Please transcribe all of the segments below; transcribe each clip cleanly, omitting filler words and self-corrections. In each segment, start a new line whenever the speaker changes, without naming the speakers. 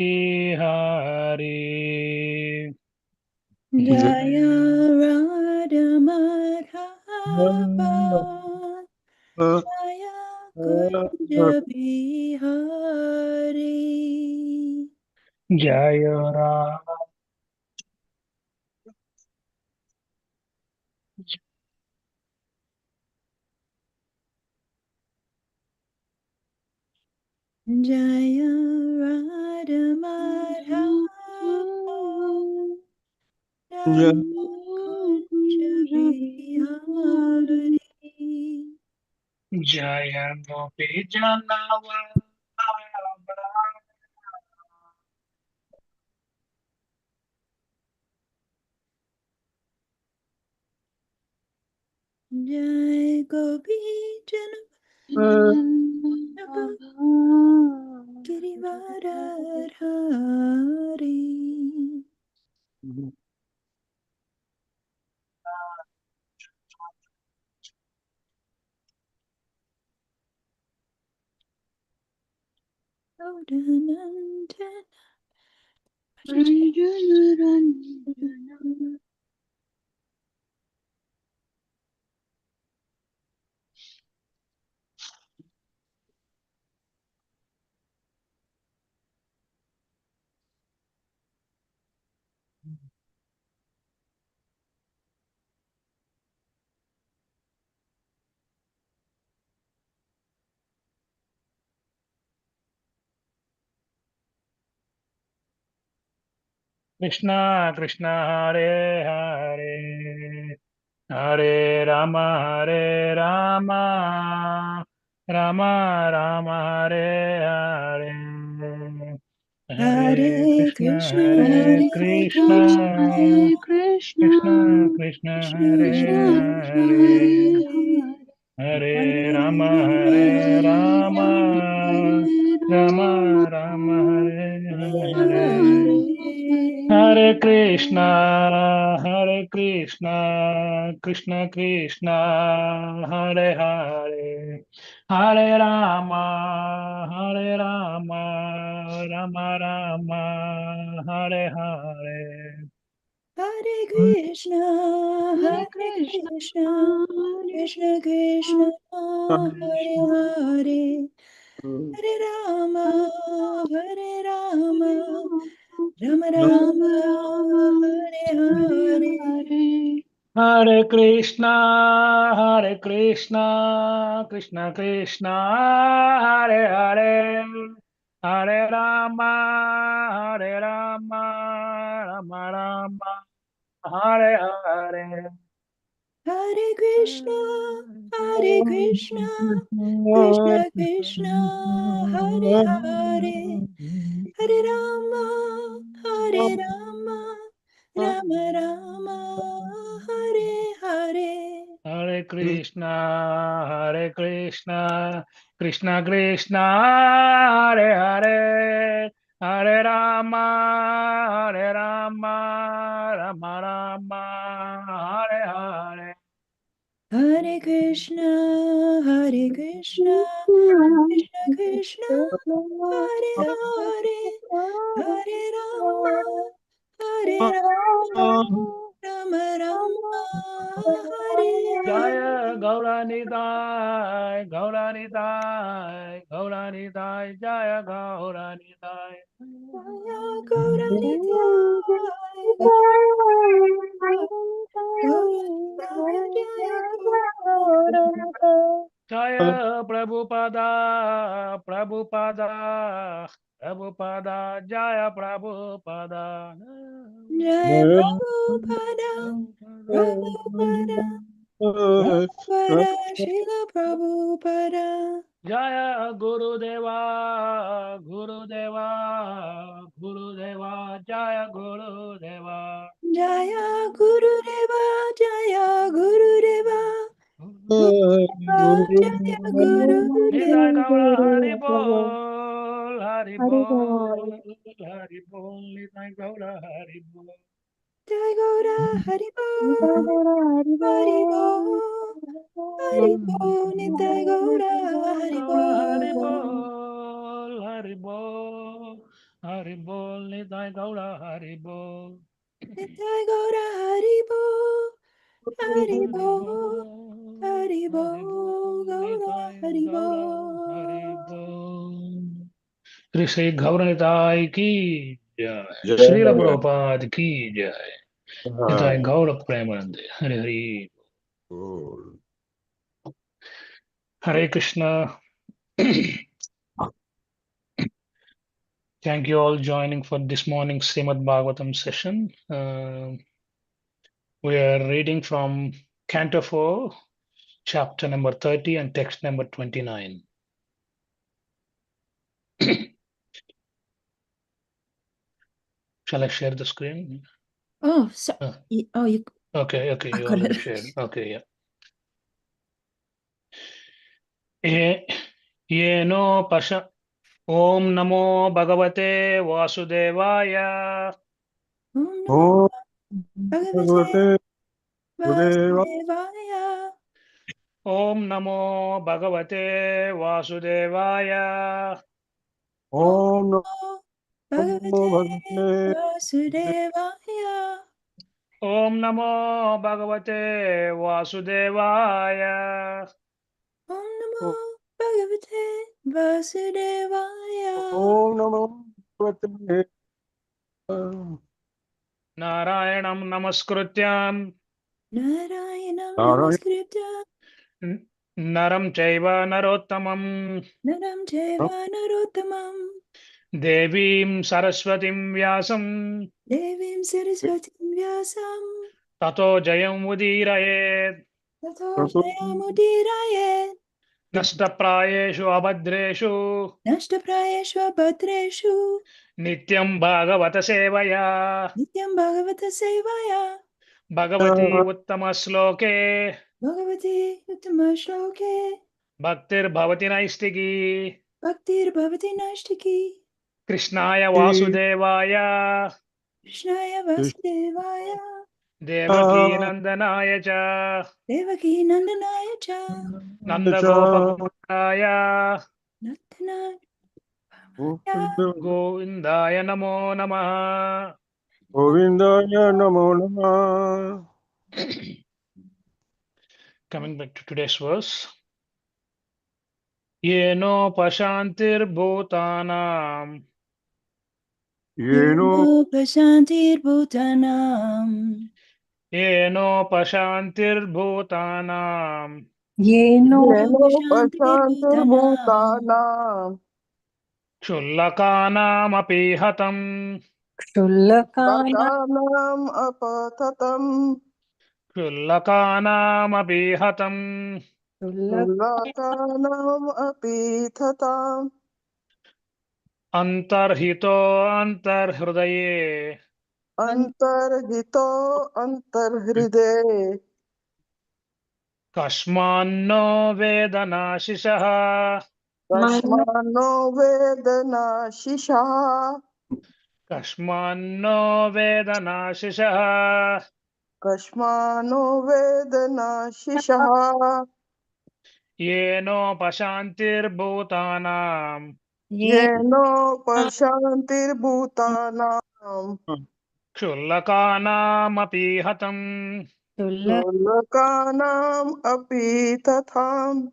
Hari.
Jaya Radha Madhava Jaya Kunja Bihari
Jaya Ram.
Jaya Radha Madhava Jaya Kunja Bihari
Jaya Gopi Janawa.
Jai Gopi Janapa Girivaradhari Odhanandan
Krishna Krishna Hare Hare Hare Rama Rama Rama Hare Hare Hare
Hare
Krishna
Krishna
Hare
Hare
Krishna
Krishna
Krishna Krishna
Krishna
Hare
Krishna
Hare
Hare
Hare
Hare
Rama Rama Rama Hare Hare Hare Krishna, Krishna Krishna, Hare Hare, Hare Rama, Rama Rama, Hare Hare.
Hare Krishna Hare Krishna Krishna Krishna Hare Hare Hare Rama Hare Rama Rama Rama Hare Hare
Hare Krishna, Krishna Krishna, Hare Hare, Hare Rama, Rama Rama, Hare Hare.
Hare Krishna Hare Krishna Krishna Krishna Hare Hare Hare Rama Hare Rama Rama Rama Hare Hare
Hare Krishna, Krishna Krishna, Hare Hare, Hare Rama, Rama Rama, Hare Hare.
Hare Krishna Hare Krishna Krishna Krishna Hare Hare Hare Rama Hare Rama Rama Rama Hare Hare
Jaya Gauranidai, Gauranidai, Gauranidai, Jaya Gauranidai.
Jaya Gauranitai Gauranitai
Jaya Prabhupada, Prabhupada, Prabhupada, Jaya Prabhupada.
Jaya Prabhupada Prabhupada Prabhupada Srila Prabhupada
Jaya Gurudeva, Gurudeva, Gurudeva, Jaya Gurudeva.
Jaya Gurudeva Jaya Gurudeva Jaya
Nitai
Gurudeva
Gaura Haribol, Haribol, Nitai Gaura Haribol.
Jai Gaura Haribo Haribo Haribo Nitai Gaura Haribo
Gaura Haribol, Haribol. Hari Bol Nitai Gaura Hari Bol.
Nitai Gaura Haribo, Haribo,
Hari
Haribo,
Bol
Gaura
Nitai
Haribo.
Gaura Hari Bol. Shri Gaura Nitai ki jai. Srila
Jai.
Prabhupada ki jai. Nitai Gaura Premanande. Hari Hari. Hare Krishna. Thank you all joining for this morning's Śrīmad-Bhāgavatam session. We are reading from Canto 4, chapter number 30 and text number 29. Shall I share the screen?
Oh, so,
Uh,
oh, you
okay,
I
you
got
already
it.
shared. Okay, yeah. Yeno pasha Om Namo Bhagavate Vasudevaya.
Om Namo
Om
Bhagavate
Vasudevaya.
Vasudevaya.
Om Namo Bhagavate Vasudevaya.
Om
Om
Namo
Namo
Bhagavate
Bhagavate
Vasudevaya.
Om Namo Bhagavate Vasudevaya.
Om Namo Bhagavate Vasudevaya.
Om Namo Bhagavate
Narayanam Namaskrutyam
Narayanam
Narayana
Namaskritya
Naram Chaiva Narottamam
Naram Chaiva Narottamam
Devim Saraswatim Vyasam
Devim Saraswatim Vyasam
Tato Jayam Udirayet
Tato Jayamudiraye
Nashtaprayeshu Abhadreshu
Nashtaprayeshva Bhadreshu
Nityam Bhagavata Sevaya
Nityam Bhagavata Sevaya
Bhagavati Uttama Sloke
Bhagavati Uttama Shloke
Bhaktir Bhavati Naistiki
Bhaktir Bhavati Nashtiki
Krishnaya Vasudevaya
Krishnaya Vasudevaya
Devaki Nandanaya Cha
Devaki Nandanaya Cha
Nanda Gopakaya
Natana
Govindaya Namo Namaha.
Govindaya Namo Namah.
Coming back to today's verse. Yeno pashantir bhutanam
Yeno
Pashantir Bhutanam
Yeno pashantir bhutanam
Yeno Pashantir
Pashantir
Bhutanam
Bhutanam
Chullakanam api hatam
Kshullakana
Lakanam Apatatam
Chullakanam api hatam
Lakanam Apitatam
Antarhito antarhridaye
Antarhito Antarhride
Kashmanno vedanashishah
Kashmano Vedana Shisha
Kashmanno vedanashishah
Kashmano Vedana Shisha
Yeno pashantir bhutanam
Yeno Pashantir Bhutanam
Chullakanam api hatam
Tulakanam Apitatham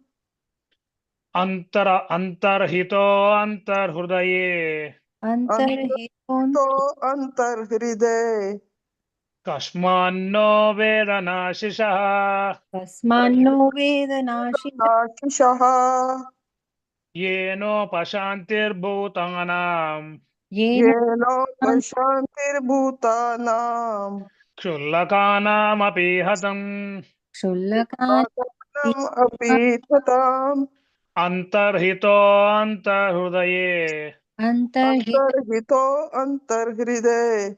Antarhito antarhridaye
Antarhiton
Antarhito Antarhride
Kashmanno vedanashishah
Tasmanno Vedanashita
Nashishaha
Yeno pashantir bhutanam
Yeno
Yeno Pashantir Bhutanam
Chullakanam api hatam
Kshullakana
Tulakanam Apitatham
Antarhito antarhridaye
Antarhita
Antarhito Antarhride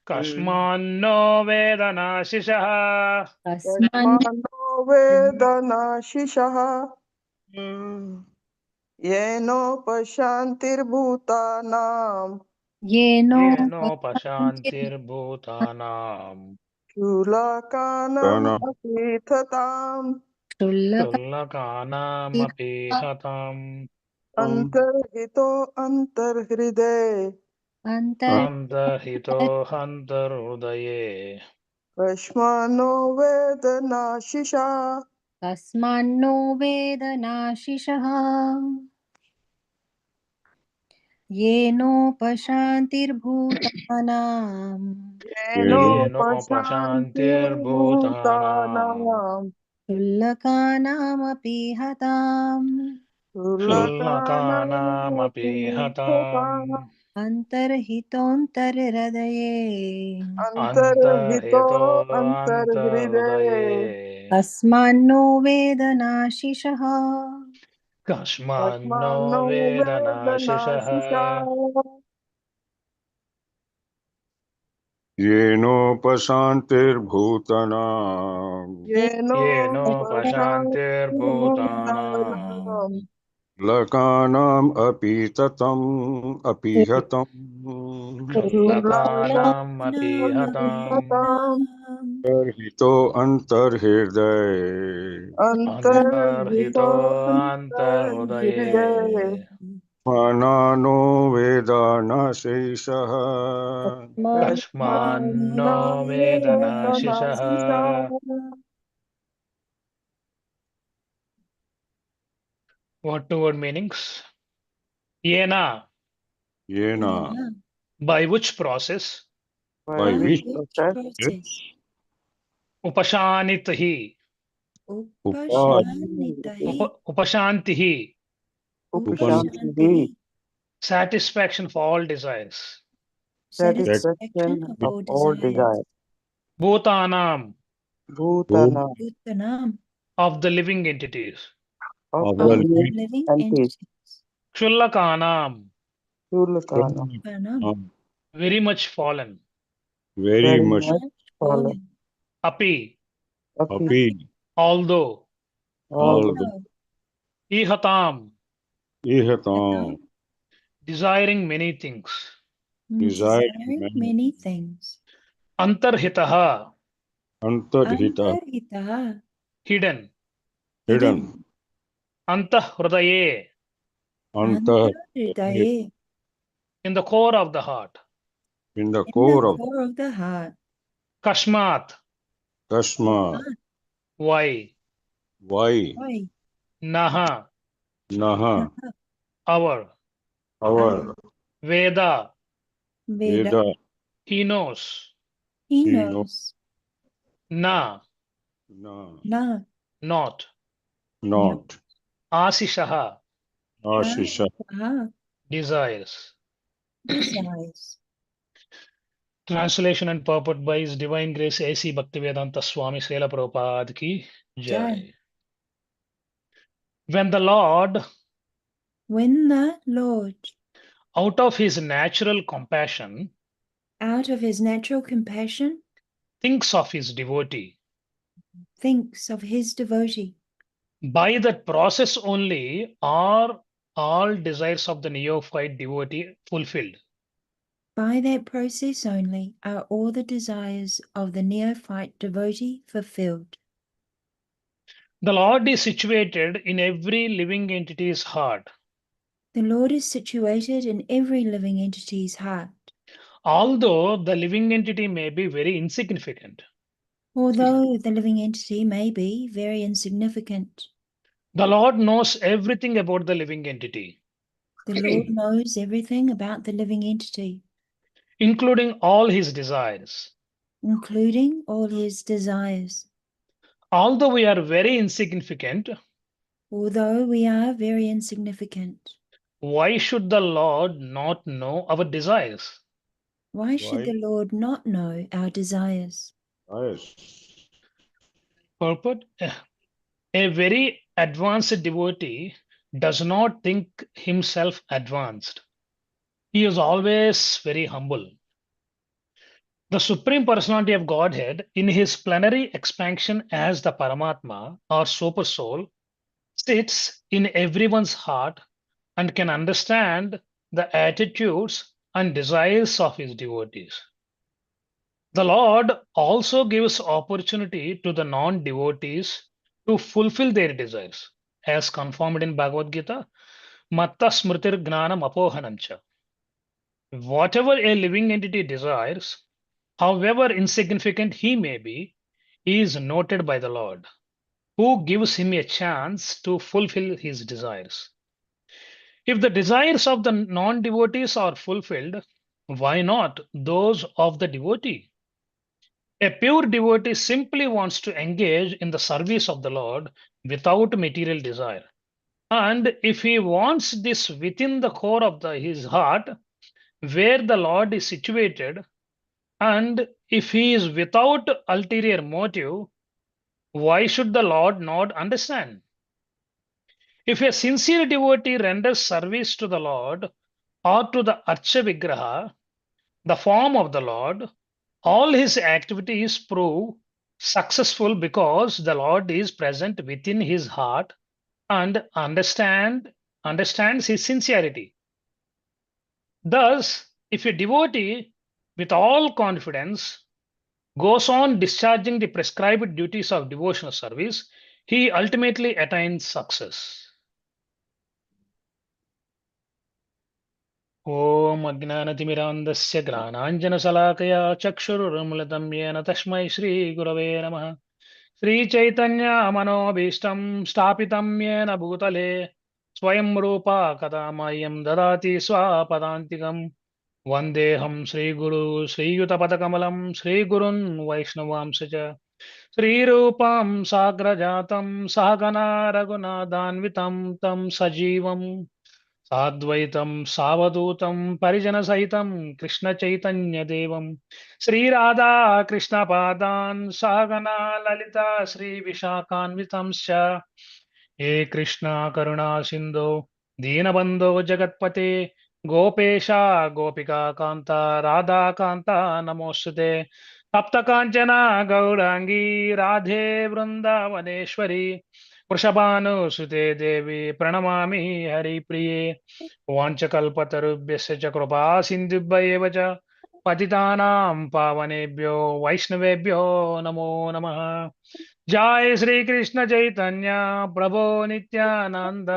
Kashmanno vedanashishah
Tasmanno
Yasmano Vedana Shishaha Yeno Pashantir Bhutanam
Yeno
Yeno
Pashantir
pashantir bhutanam
Shulakanam Apitatam
Kshullakana
Chullakanam api hatam
Antarhito Antarhride
अंतर
Antahito hantarudaye.
कश्मानो वेदनाशिषा
कस्मान्नो वेदनाशिषः येनोपशान्तिर्भूतानां
Yenopashantirbhutanam.
येनोपशान्तिर्भूतानां
क्षुल्लकानामपि हताम्
Shulnakanamapi
तुर्लकानामपि
hatam.
हताम्
अन्तर्हितोऽन्तर्हृदये
अन्तर्हितो
Antahito
अन्तर्हृदये
antarudaye.
कस्मान्नो वेदनाशिषः
Kashmano
कस्मान्नो वेदनाशिषा
vedanashishaha.
येनोपशान्तिर्भूतानाम्
Yenopashantirbhutanam.
येनोपशान्तिर्भूतानां
लकानाम् अपि ततम् अपि हतम्
Shulakanam api
क्षुल्लकानामपि
hatam.
हताम्
हताम्
गर्हितो अन्तर्हृदये
अन्तर्हितो
Antarhito
अन्तर्हृदये
antarudaye.
मानानो वेदानाशेषः
Kashmano
कस्मान्नो वेदनाशिषा
vedanashishaha. What two word meanings? Yena,
yen
by which process?
by
by
which
which
process
Upashanitahi.
उपाधि
Upashantihi.
उपशान्तिः
Satisfaction for all desires.
satisfaction of all desires
Bhutanam.
bhutana
Of the living entities.
of
of
the
the
living
living
entities
Kshullakanam.
Tulakana
Very much fallen.
very
very
much
much fallen
Api.
api
happy,
Although.
although
Ihatam.
ihatam,
Desiring many things.
desire
many things.
Antarhitaha.
antarhita,
Hidden.
hidden,
Antahrudaye.
antah,
Antahridaye,
In the core of the heart.
in the
in the
core of
core of the heart.
Kashmat.
Kashma,
Why?
why,
Why?
Naha.
naha,
Our.
our,
Veda.
Veda,
Veda,
He knows.
he
he knows,
knows.
Na.
na,
Na,
Not.
not,
Asishaha.
ashisha,
Desires.
desires.
Translation and purport by His Divine Grace A.C. Bhaktivedanta Swami Srila Prabhupada ki
Jai.
Jai. When the Lord,
When the Lord,
out of His natural compassion,
out of his natural compassion,
thinks of His devotee,
thinks of his devotee,
by that process only are all desires of the neophyte devotee fulfilled.
by that process only are all the desires of the neophyte devotee fulfilled.
The Lord is situated in every living entity's heart.
The Lord is situated in every living entity's heart.
Although the living entity may be very insignificant,
Although the living entity may be very insignificant,
the Lord knows everything about the living entity,
the Lord knows everything about the living entity,
including all his desires.
including all his desires.
Although we are very insignificant,
Although we are very insignificant,
why should the Lord not know our desires?
why should the Lord not know our desires?
yes,
Purport: a very advanced devotee does not think himself advanced. He is always very humble. The Supreme Personality of Godhead, in his plenary expansion as the Paramatma or Super Soul, sits in everyone's heart and can understand the attitudes and desires of his devotees. The Lord also gives opportunity to the non-devotees to fulfill their desires, as confirmed in Bhagavad Gita, Matta Smritir Gnanam Apohanamcha. Whatever a living entity desires, however insignificant he may be, is noted by the Lord, who gives him a chance to fulfill his desires. If the desires of the non devotees are fulfilled, why not those of the devotee? A pure devotee simply wants to engage in the service of the Lord without material desire. And if he wants this within the core of his heart, where the Lord is situated, and if he is without ulterior motive, why should the Lord not understand? If a sincere devotee renders service to the Lord or to the Archa Vigraha, the form of the Lord, all his activities prove successful because the Lord is present within his heart and understands his sincerity. Thus, if a devotee with all confidence goes on discharging the prescribed duties of devotional service, he ultimately attains success. ॐ अज्ञानतिमिरान्धस्य ज्ञानाञ्जनशलाकया चक्षुरुन्मिलितं येन तस्मै श्रीगुरवे नमः श्रीचैतन्यमनोभीष्टं स्थापितं येन भूतले स्वयं रूपा कदा मह्यं ददाति स्वपदान्तिकम् वन्देऽहं श्रीगुरु श्रीयुतपदकमलं श्रीगुरुन् वैष्णवांश च श्रीरूपं साग्रजातं सहगना रघुनाथान्वितं तं सजीवम् साद्वैतं सावधूतं परिजनसहितं कृष्णचैतन्यदेवं श्रीराधा कृष्णपादान् सहगना ललिता श्रीविशाखान्वितंश्च हे कृष्णा करुणा सिन्धो दीनबन्धो जगत्पते गोपेशा गोपिका कान्ता राधा कान्ता नमोऽस्तुते तप्तकाञ्चना गौराङ्गी राधे वृन्दावनेश्वरी वृषभानुसुते देवी प्रणमामि हरिप्रिये वाञ्छकल्पतरुभ्यश्च च कृपा सिन्धुभ्यैव च पतितानां पावनेभ्यो वैष्णवेभ्यो नमो नमः जय श्री कृष्ण चैतन्य प्रभो नित्यानंद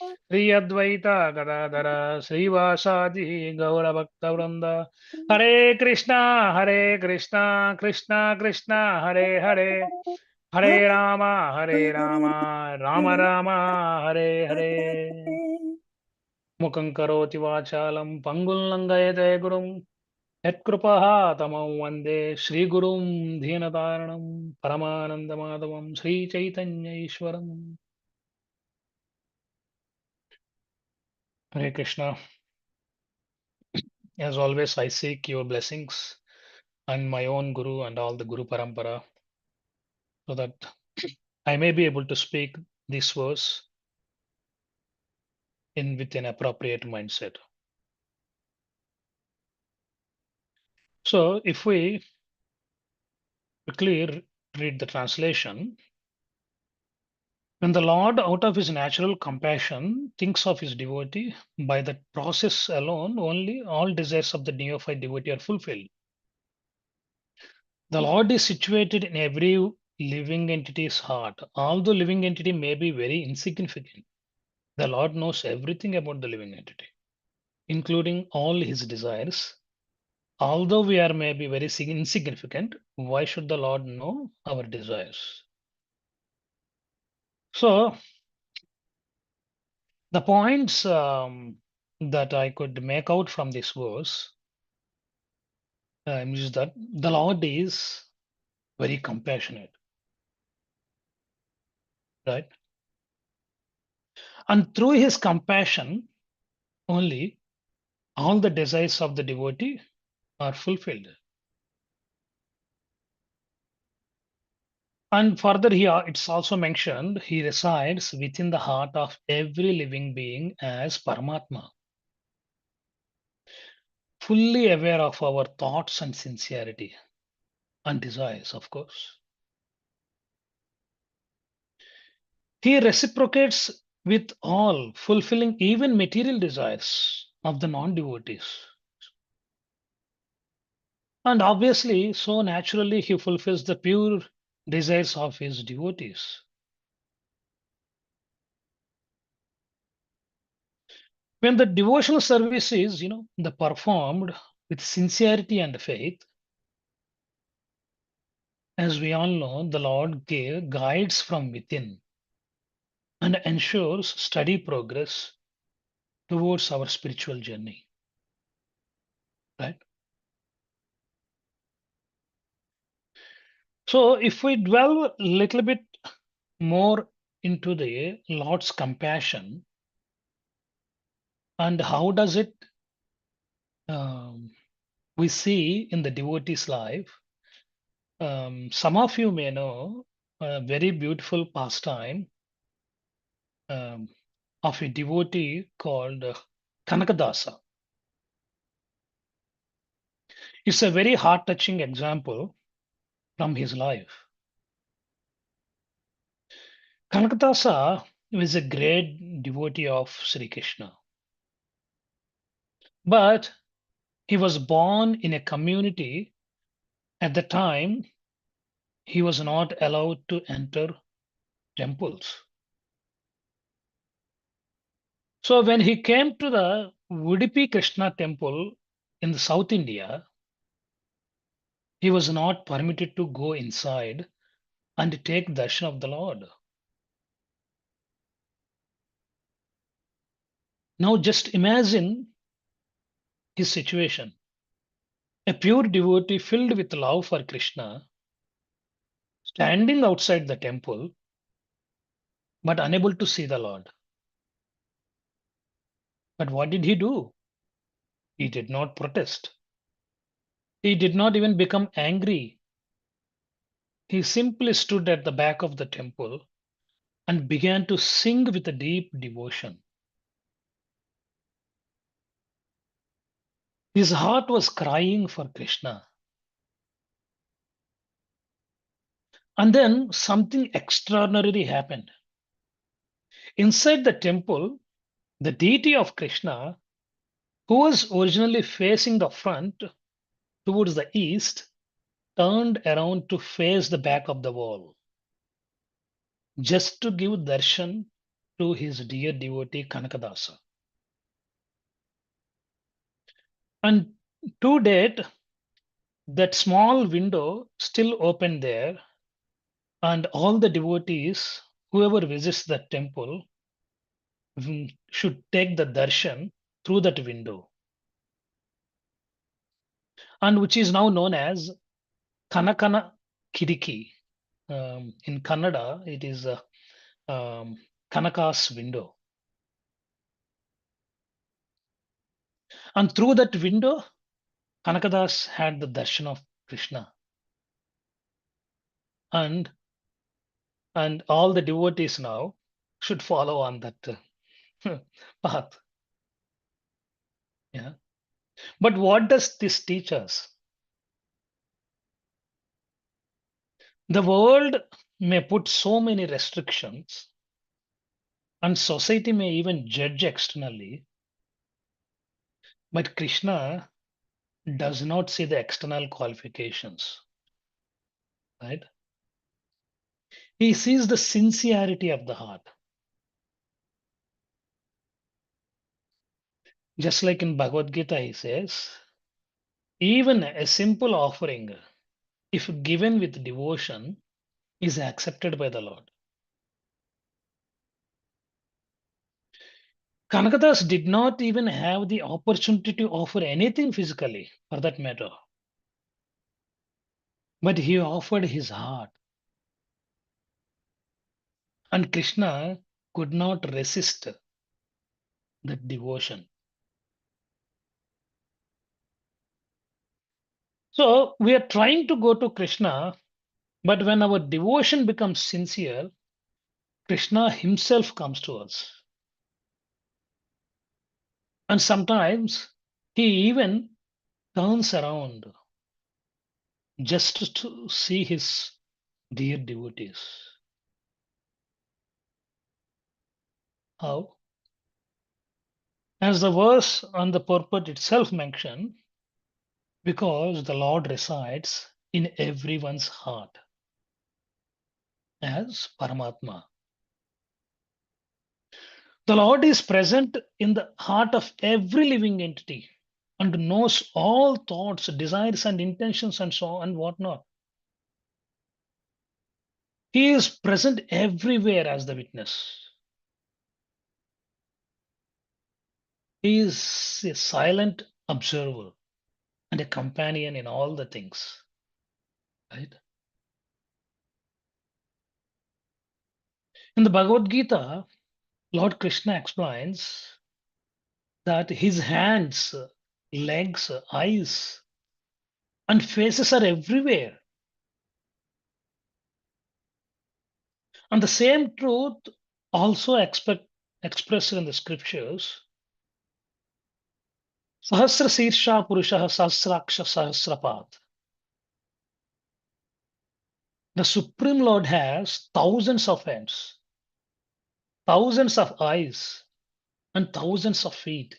श्री अद्वैत गदाधर श्रीवासादि गौरभक्तवृंद हरे कृष्णा कृष्णा कृष्णा हरे हरे हरे राम राम राम हरे हरे मुखं करोति वाचालं पंगुं लंघयते गुरुं यत्कृपः तमं वन्दे श्रीगुरुं दीनतारणं परमानन्दमाधवं श्रीचैतन्यैश्वरम् Hare Krishna. As always, I seek your blessings and my own Guru and all the Guru Parampara so that I may be able to speak this verse with an appropriate mindset. So, if we quickly read the translation, when the Lord, out of his natural compassion, thinks of his devotee, by that process alone, only all desires of the neophyte devotee are fulfilled. The Lord is situated in every living entity's heart. Although living entity may be very insignificant, the Lord knows everything about the living entity, including all his desires. Although we are maybe very insignificant, why should the Lord know our desires? So, the points that I could make out from this verse is that the Lord is very compassionate, right? And through his compassion, only all the desires of the devotee are fulfilled. And further here, it's also mentioned he resides within the heart of every living being as Paramatma, fully aware of our thoughts and sincerity and desires, of course. He reciprocates with all, fulfilling even material desires of the non-devotees. And obviously, so naturally, he fulfills the pure desires of his devotees. When the devotional service is, the performed with sincerity and faith, as we all know, the Lord guides from within and ensures steady progress towards our spiritual journey. Right? So if we dwell a little bit more into the Lord's compassion and how does it we see in the devotee's life, some of you may know a very beautiful pastime of a devotee called Kanakadasa. It's a very heart-touching example from his life. Kanakadasa was a great devotee of Sri Krishna. But he was born in a community at the time he was not allowed to enter temples. So when he came to the Udupi Krishna temple in the South India, he was not permitted to go inside and take darshan of the Lord. Now just imagine his situation. A pure devotee filled with love for Krishna, standing outside the temple, but unable to see the Lord. But what did he do? He did not protest. He did not even become angry. He simply stood at the back of the temple and began to sing with a deep devotion. His heart was crying for Krishna. And then something extraordinary happened. Inside the temple, the deity of Krishna, who was originally facing the front towards the east, turned around to face the back of the wall, just to give darshan to his dear devotee Kanakadasa. And to date, that small window still open there, and all the devotees, whoever visits that temple, should take the darshan through that window, and which is now known as Kanakana Kidiki. In Kannada, it is Kanaka's window. And through that window, Kanakadas had the darshan of Krishna. And all the devotees now should follow on that path. Yeah. But what does this teach us? The world may put so many restrictions, and society may even judge externally, but Krishna does not see the external qualifications, right? He sees the sincerity of the heart. Just like in Bhagavad Gita, he says, even a simple offering, if given with devotion, is accepted by the Lord. Kanakadas did not even have the opportunity to offer anything physically, for that matter. But he offered his heart. And Krishna could not resist that devotion. So we are trying to go to Krishna, but when our devotion becomes sincere, Krishna himself comes to us. And sometimes he even turns around just to see his dear devotees. How? As the verse on the purport itself mentioned, because the Lord resides in everyone's heart as Paramatma. The Lord is present in the heart of every living entity and knows all thoughts, desires, and intentions, and so on and whatnot. He is present everywhere as the witness. He is a silent observer and a companion in all the things. Right? In the Bhagavad Gita, Lord Krishna explains that his hands, legs, eyes, and faces are everywhere. And the same truth also expressed in the scriptures. Sahasra Sirsha Purusha Sahasraksha Sahasrapat. The Supreme Lord has thousands of hands, thousands of eyes, and thousands of feet,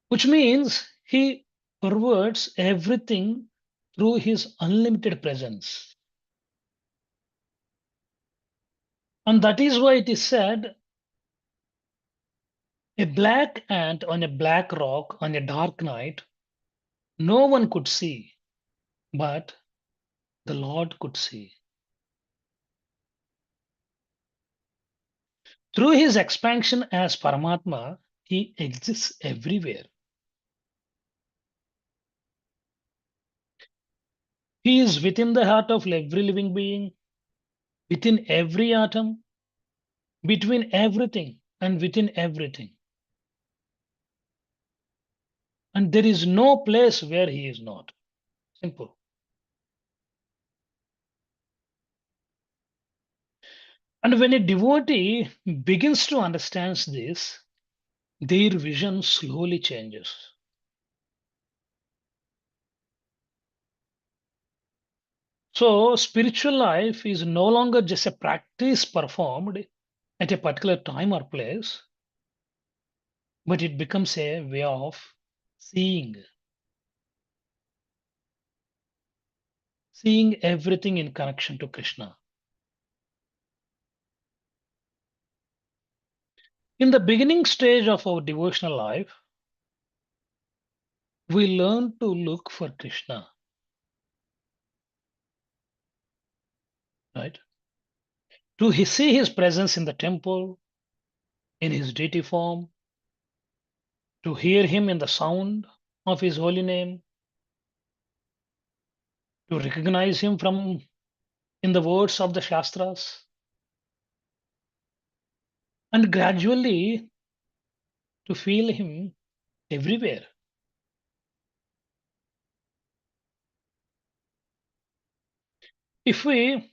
which means he pervades everything through his unlimited presence. And that is why it is said, a black ant on a black rock on a dark night, no one could see, but the Lord could see. Through his expansion as Paramatma, he exists everywhere. He is within the heart of every living being, within every atom, between everything and within everything. And there is no place where he is not. Simple. And when a devotee begins to understand this, their vision slowly changes. So, spiritual life is no longer just a practice performed at a particular time or place, but it becomes a way of seeing, seeing everything in connection to Krishna. In the beginning stage of our devotional life, we learn to look for Krishna, right? To see his presence in the temple, in his deity form, to hear him in the sound of his holy name, to recognize him from in the words of the Shastras, and gradually to feel him everywhere. If we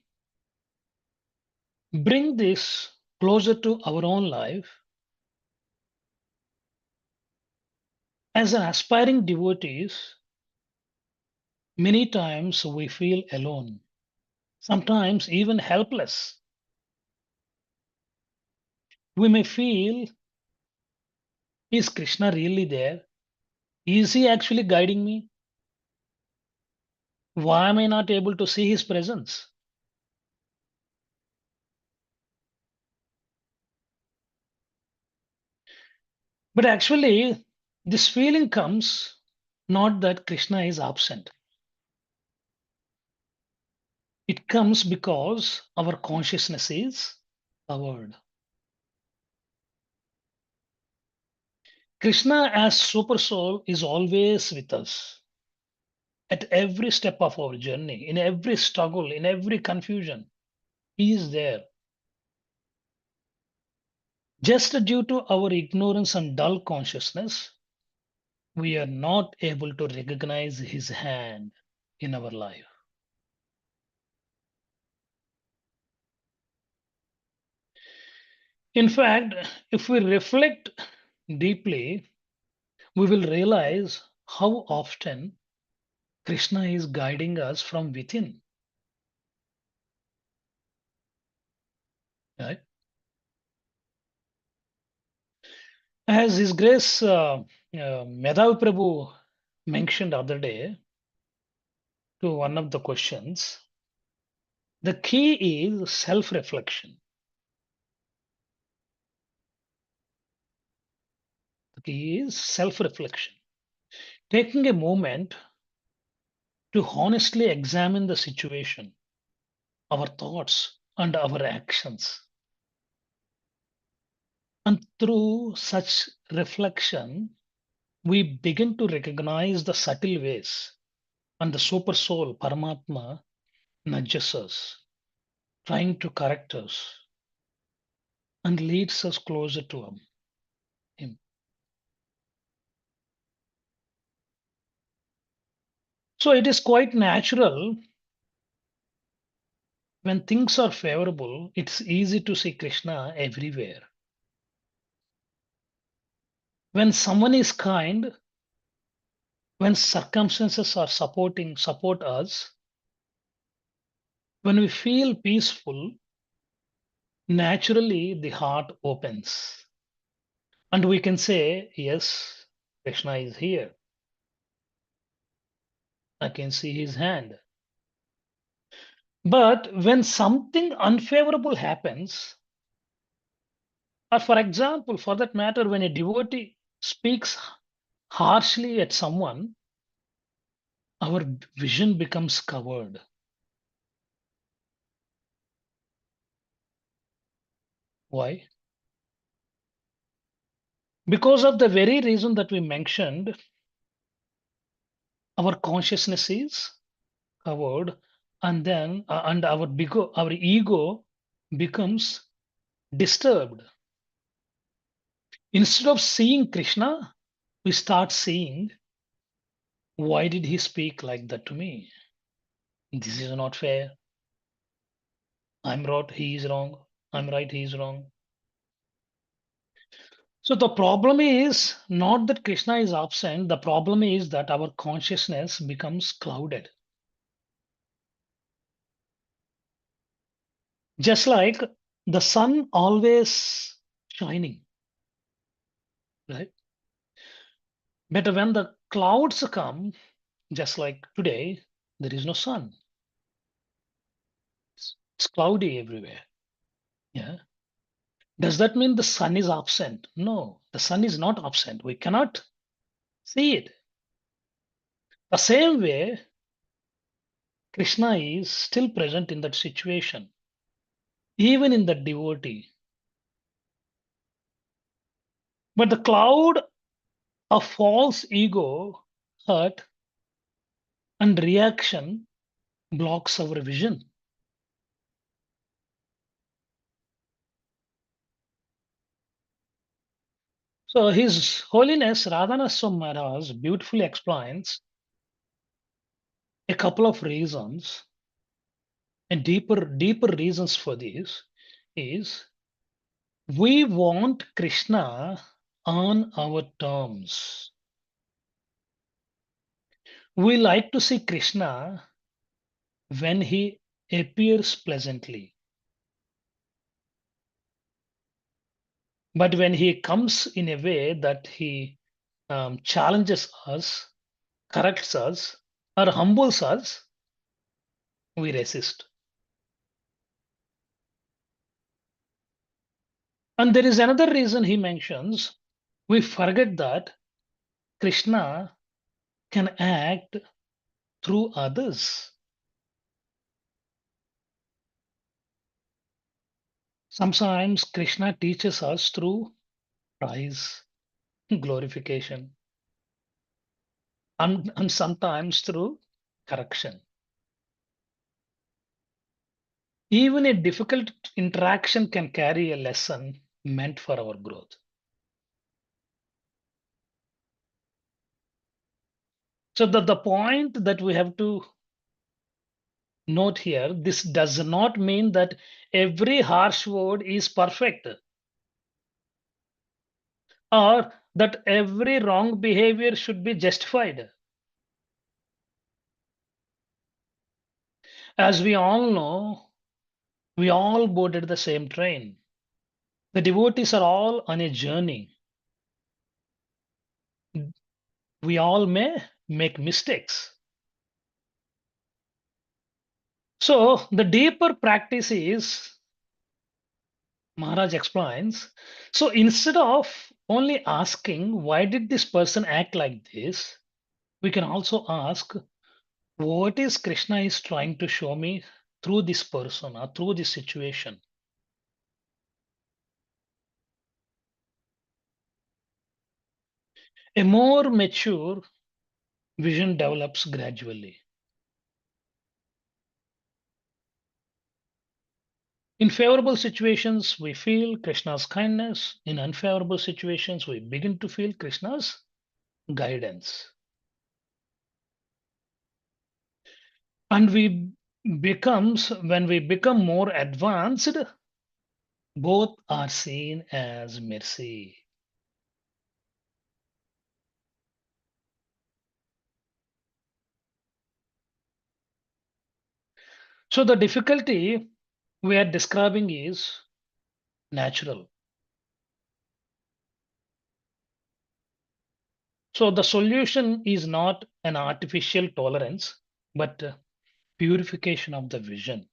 bring this closer to our own life, as an aspiring devotees, many times we feel alone, sometimes even helpless. We may feel, is Krishna really there? Is he actually guiding me? Why am I not able to see his presence? But actually, this feeling comes not that Krishna is absent. It comes because our consciousness is covered. Krishna as Super Soul is always with us at every step of our journey, in every struggle, in every confusion. He is there. Just due to our ignorance and dull consciousness, we are not able to recognize his hand in our life. In fact, if we reflect deeply, we will realize how often Krishna is guiding us from within. Right? As His Grace Medhavi Prabhu mentioned the other day to one of the questions, the key is self-reflection. key is self-reflection. Taking a moment to honestly examine the situation, our thoughts, and our actions. And through such reflection, we begin to recognize the subtle ways and the super soul, Paramatma, nudges us, trying to correct us and leads us closer to Him. So it is quite natural when things are favorable, it's easy to see Krishna everywhere. When someone is kind, when circumstances are support us, when we feel peaceful, naturally the heart opens. And we can say, yes, Krishna is here. I can see his hand. But when something unfavorable happens, or for example, for that matter, when a devotee speaks harshly at someone, our vision becomes covered. Why? Because of the very reason that we mentioned, our consciousness is covered, and then and our ego becomes disturbed. Instead of seeing Krishna, we start seeing, why did he speak like that to me? This is not fair. I'm right, he is wrong. I'm right, he is wrong. So the problem is not that Krishna is absent. The problem is that our consciousness becomes clouded. Just like the sun always shining, right? But when the clouds come, just like today, there is no sun. It's cloudy everywhere. Yeah. Does that mean the sun is absent? No, the sun is not absent. We cannot see it. The same way, Krishna is still present in that situation, even in the devotee. But the cloud of false ego, hurt, and reaction blocks our vision. So His Holiness Radhanaswami Maharaj beautifully explains a couple of reasons, and deeper reasons for this is we want Krishna on our terms. We like to see Krishna when he appears pleasantly. But when he comes in a way that he challenges us, corrects us, or humbles us, we resist. And there is another reason he mentions. We forget that Krishna can act through others. Sometimes Krishna teaches us through praise, glorification, and sometimes through correction. Even a difficult interaction can carry a lesson meant for our growth. So the point that we have to note here, this does not mean that every harsh word is perfect, or that every wrong behavior should be justified. As we all know, we all boarded the same train. The devotees are all on a journey. We all may make mistakes. So the deeper practice is Maharaj explains. So instead of only asking, why did this person act like this? We can also ask, what is Krishna is trying to show me through this person or through this situation? A more mature vision develops gradually. In favorable situations, we feel Krishna's kindness. In unfavorable situations, we begin to feel Krishna's guidance. And when we become more advanced, both are seen as mercy. So the difficulty we are describing is natural. So the solution is not an artificial tolerance, but purification of the vision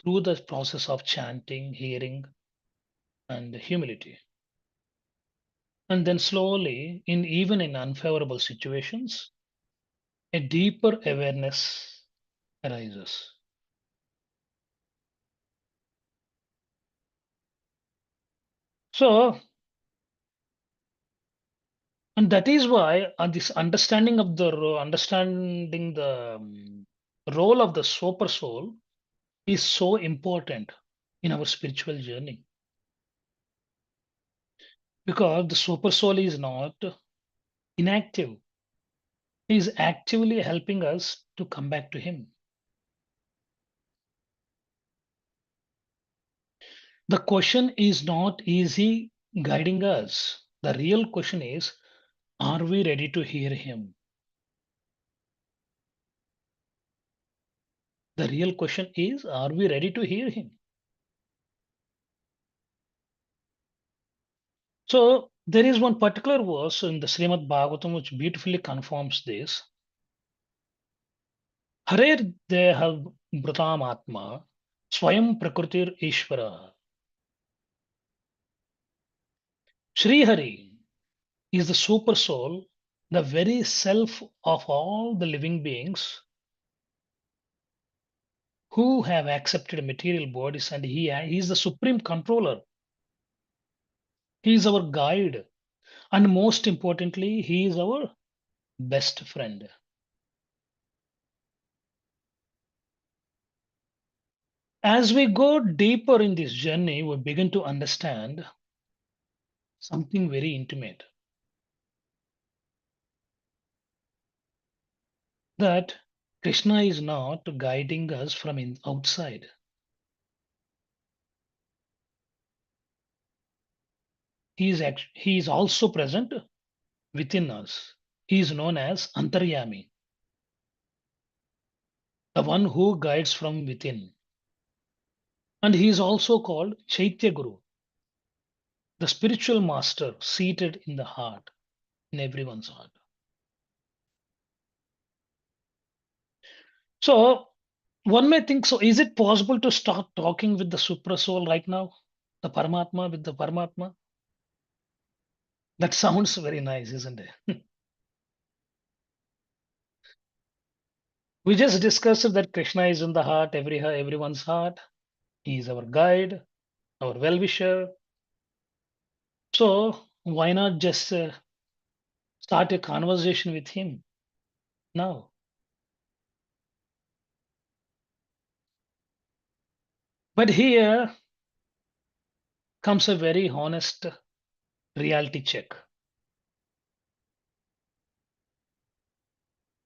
through the process of chanting, hearing, and humility. And then slowly, even in unfavorable situations, a deeper awareness arises. So, and that is why this understanding of understanding the role of the super soul is so important in our spiritual journey, because the super soul is not inactive; he is actively helping us to come back to him. The question is not easy guiding us. The real question is, are we ready to hear him? The real question is, are we ready to hear him? So there is one particular verse in the Śrīmad-Bhāgavatam which beautifully confirms this. Harer deha mritam atma swayam prakritir ishvara. Sri Hari is the super soul, the very self of all the living beings who have accepted material bodies, and he is the supreme controller. He is our guide, and most importantly, he is our best friend. As we go deeper in this journey, we begin to understand something very intimate, that Krishna is not guiding us from outside. He is also present within us. He is known as Antaryami, the one who guides from within. And he is also called Chaitya Guru, the spiritual master seated in the heart, in everyone's heart. So one may think, so is it possible to start talking with the Supra Soul right now? The Paramatma with the Paramatma? That sounds very nice, isn't it? We just discussed that Krishna is in the heart, everyone's heart. He is our guide, our well-wisher. So why not just start a conversation with him now? But here comes a very honest reality check.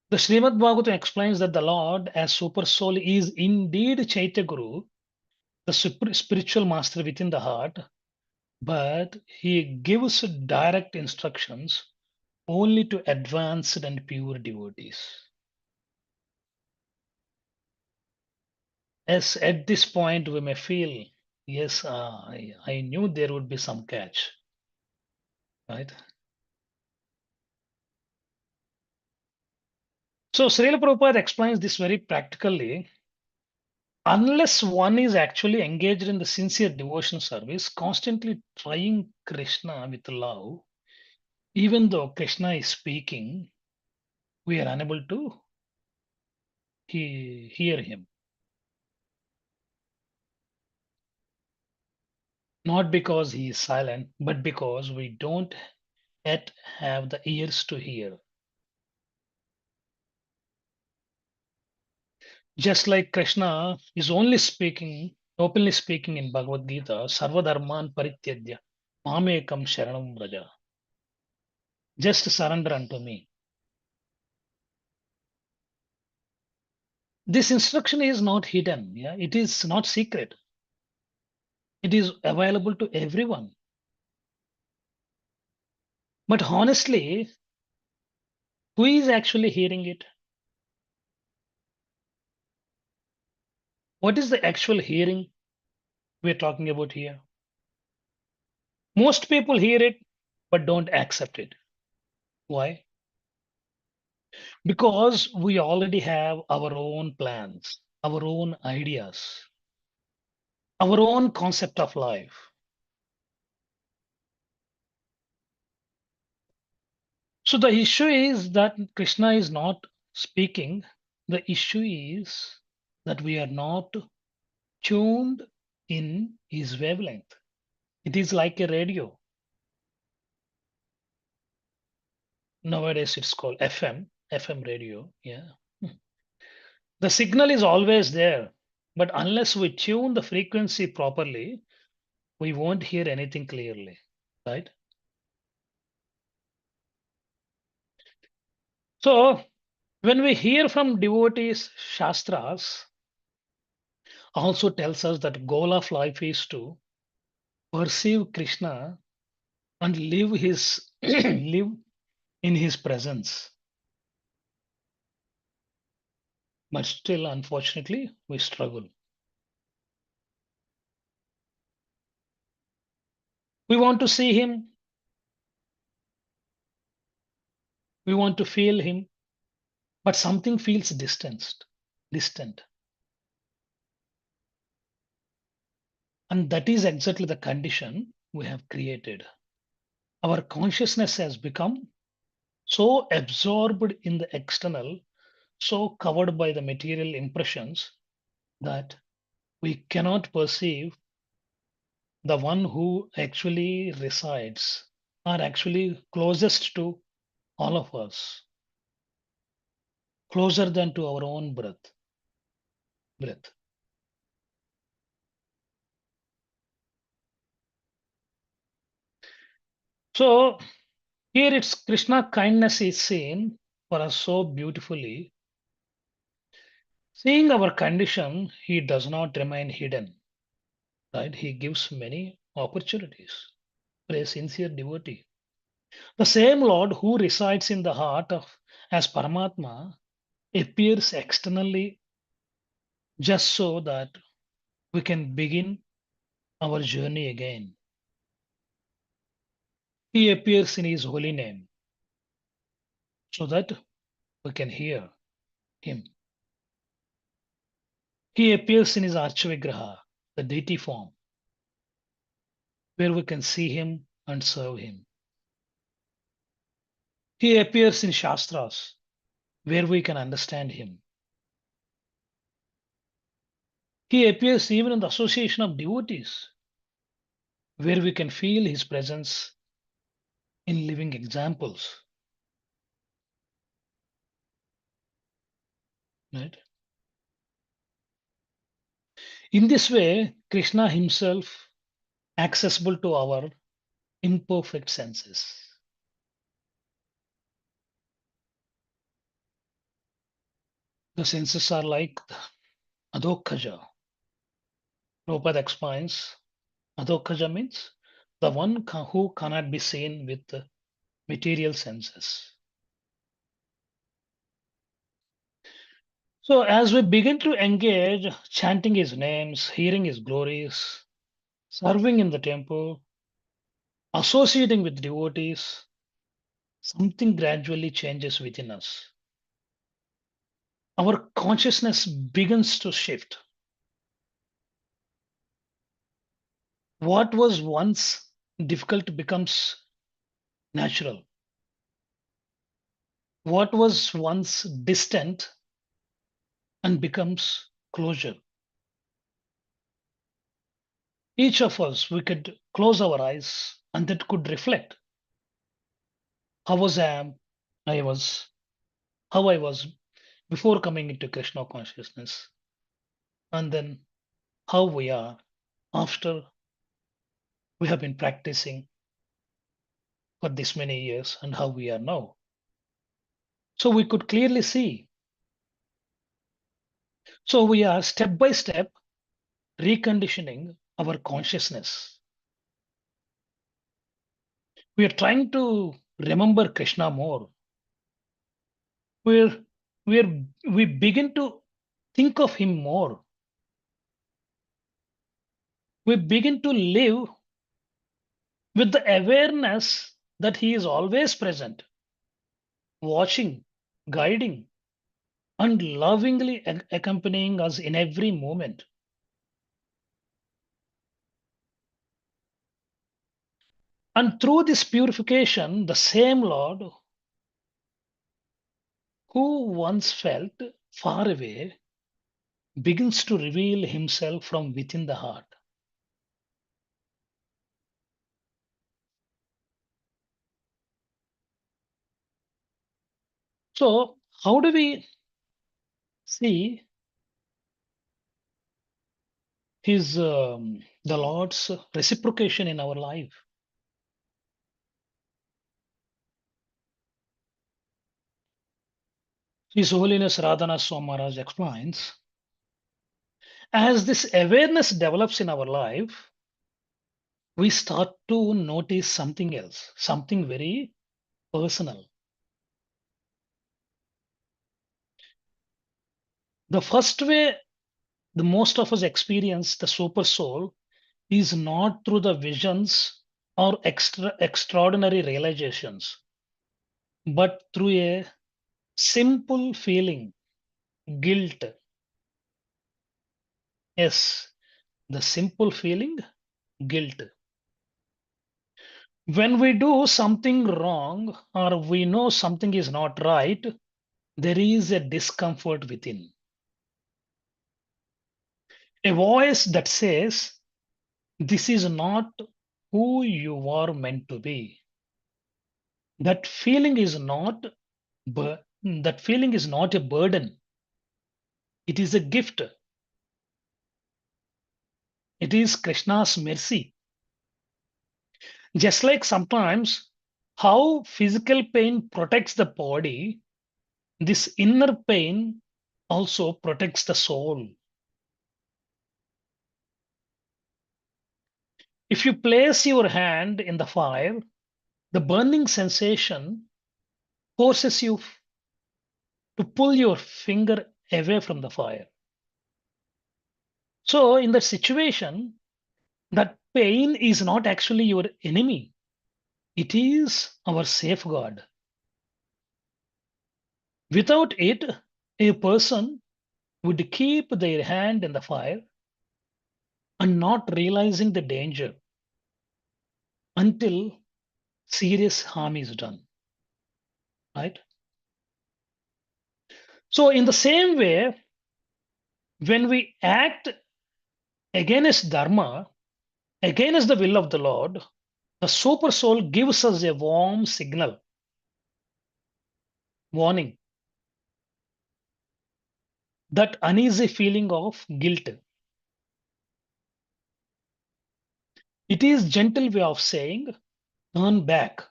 The Śrīmad-Bhāgavatam explains that the Lord as Super Soul is indeed Chaitya Guru, the spiritual master within the heart, but he gives direct instructions only to advanced and pure devotees. Yes, at this point, we may feel, yes, I knew there would be some catch, right? So Srila Prabhupada explains this very practically. unless one is actually engaged in the sincere devotion service, constantly trying Krishna with love, even though Krishna is speaking, we are unable to hear him. Not because he is silent, but because we don't yet have the ears to hear. Just like Krishna is only speaking, openly speaking in Bhagavad Gita, Sarva Dharman Parityajya, Mamekam Sharanam Vraja. Just surrender unto me. This instruction is not hidden. Yeah, it is not secret. It is available to everyone. But honestly, who is actually hearing it? What is the actual hearing we're talking about here? Most people hear it, but don't accept it. Why? Because we already have our own plans, our own ideas, our own concept of life. So the issue is that Krishna is not speaking. The issue is that we are not tuned in his wavelength. It is like a radio. Nowadays it's called FM radio. Yeah. The signal is always there, but unless we tune the frequency properly, we won't hear anything clearly, right? So when we hear from devotees, Shastras also tells us that goal of life is to perceive Krishna and live his live in his presence. But still, unfortunately, we struggle. We want to see him. We want to feel him, but something feels distant. And that is exactly the condition we have created. Our consciousness has become so absorbed in the external, so covered by the material impressions that we cannot perceive the one who actually resides or actually closest to all of us, closer than to our own breath. So here it's Krishna kindness is seen for us so beautifully. Seeing our condition, he does not remain hidden, right? He gives many opportunities for a sincere devotee. The same Lord who resides in the heart of as Paramatma appears externally just so that we can begin our journey again. He appears in his holy name so that we can hear him. He appears in his Archavigraha, the deity form, where we can see him and serve him. He appears in Shastras, where we can understand him. He appears even in the association of devotees, where we can feel his presence in living examples. Right? In this way, Krishna himself accessible to our imperfect senses. The senses are like Adokhaja. Prabhupada explains Adokhaja means the one who cannot be seen with the material senses. So as we begin to engage, chanting his names, hearing his glories, serving in the temple, associating with devotees, something gradually changes within us. Our consciousness begins to shift. What was once difficult becomes natural. What was once distant and becomes closure. Each of us, we could close our eyes and that could reflect I was, how I was before coming into Krishna consciousness, and then how we are after we have been practicing for this many years and how we are now. So we could clearly see. So we are step by step reconditioning our consciousness. We are trying to remember Krishna more. We're, we begin to think of him more. We begin to live with the awareness that he is always present, watching, guiding, and lovingly accompanying us in every moment. And through this purification, the same Lord who once felt far away begins to reveal himself from within the heart. So, how do we see the Lord's reciprocation in our life? His Holiness Radhana Swami Maharaj explains, as this awareness develops in our life, we start to notice something else, something very personal. The first way the most of us experience the super soul is not through the visions or extraordinary realizations, but through a simple feeling, guilt. Yes, the simple feeling, guilt. When we do something wrong or we know something is not right, there is a discomfort within. A voice that says, this is not who you are meant to be. That feeling is not that feeling is not a burden. It is a gift. It is Krishna's mercy. Just like sometimes how physical pain protects the body, this inner pain also protects the soul. If you place your hand in the fire, the burning sensation forces you to pull your finger away from the fire. So, in that situation, that pain is not actually your enemy, it is our safeguard. Without it, a person would keep their hand in the fire and not realizing the danger until serious harm is done. Right? So, in the same way, when we act against Dharma, against the will of the Lord, the super soul gives us a warm signal, warning, that uneasy feeling of guilt. It is gentle way of saying, turn back.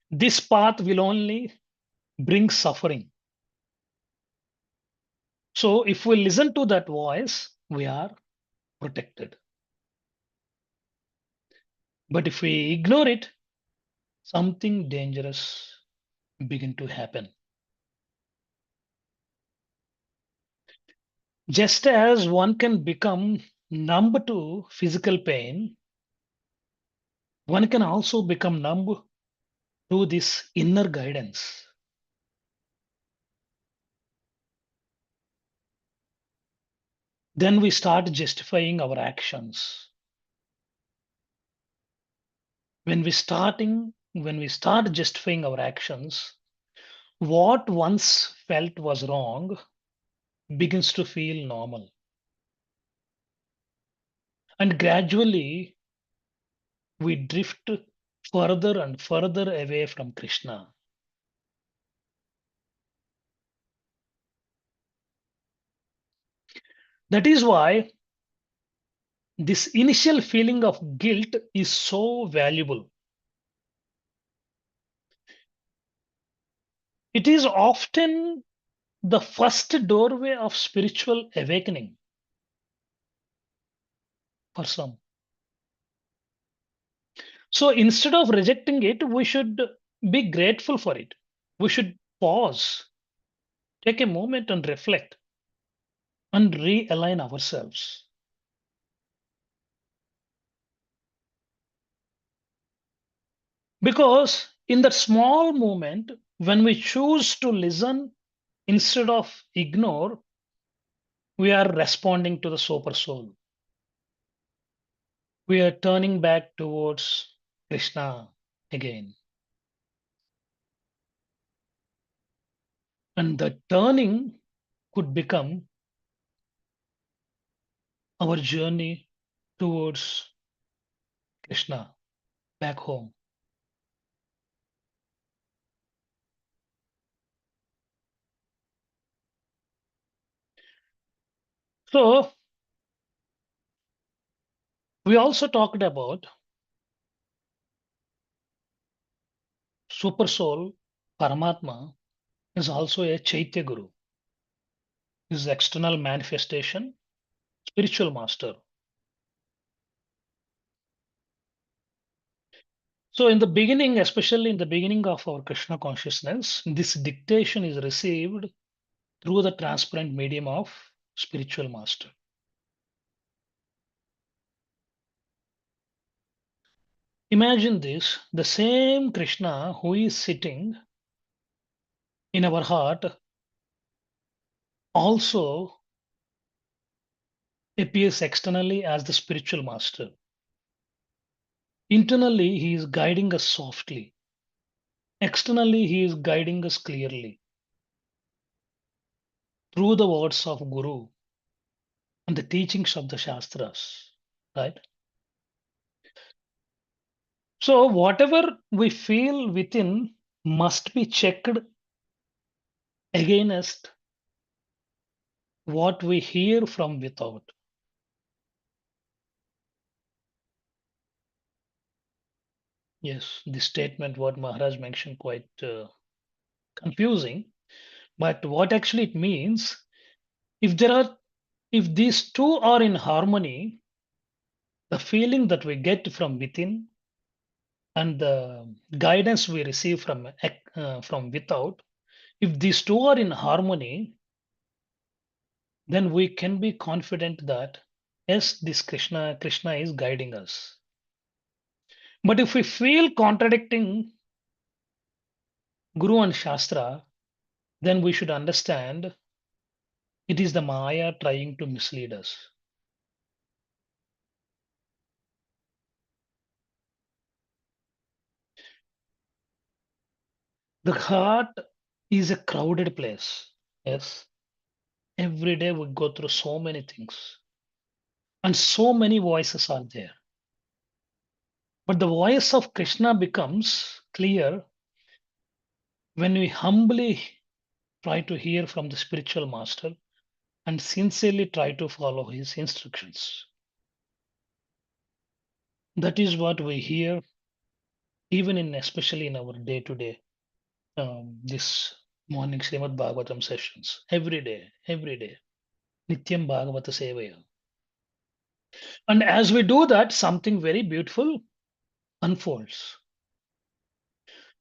This path will only bring suffering. So if we listen to that voice, we are protected. But if we ignore it, something dangerous begin to happen. Just as one can become numb to physical pain, one can also become numb to this inner guidance. then we start justifying our actions. When we start justifying our actions, what once felt was wrong begins to feel normal. And gradually we drift further and further away from Krishna. That is why this initial feeling of guilt is so valuable. It is often the first doorway of spiritual awakening for some. So instead of rejecting it, we should be grateful for it. We should pause, take a moment and reflect and realign ourselves. Because in that small moment, when we choose to listen instead of ignore, we are responding to the super soul. We are turning back towards Krishna again. And the turning could become our journey towards Krishna back home. So we also talked about super soul, Paramatma, is also a Chaitya Guru, his external manifestation, spiritual master. So in the beginning, especially in the beginning of our Krishna consciousness, this dictation is received through the transparent medium of spiritual master. Imagine this, the same Krishna who is sitting in our heart also appears externally as the spiritual master. Internally, he is guiding us softly. Externally, he is guiding us clearly through the words of Guru and the teachings of the Shastras, right? So whatever we feel within must be checked against what we hear from without. Yes, this statement, what Maharaj mentioned, quite confusing. But what actually it means, if these two are in harmony, the feeling that we get from within and the guidance we receive from without, if these two are in harmony, then we can be confident that yes, this Krishna is guiding us. But if we feel contradicting Guru and Shastra, then we should understand it is the Maya trying to mislead us. The heart is a crowded place. Yes. Every day we go through so many things, and so many voices are there. But the voice of Krishna becomes clear when we humbly try to hear from the spiritual master and sincerely try to follow his instructions. That is what we hear, even especially in our day-to-day, this morning Śrīmad-Bhāgavatam sessions. Every day, Nityam Bhagavata Sevaya. And as we do that, something very beautiful unfolds.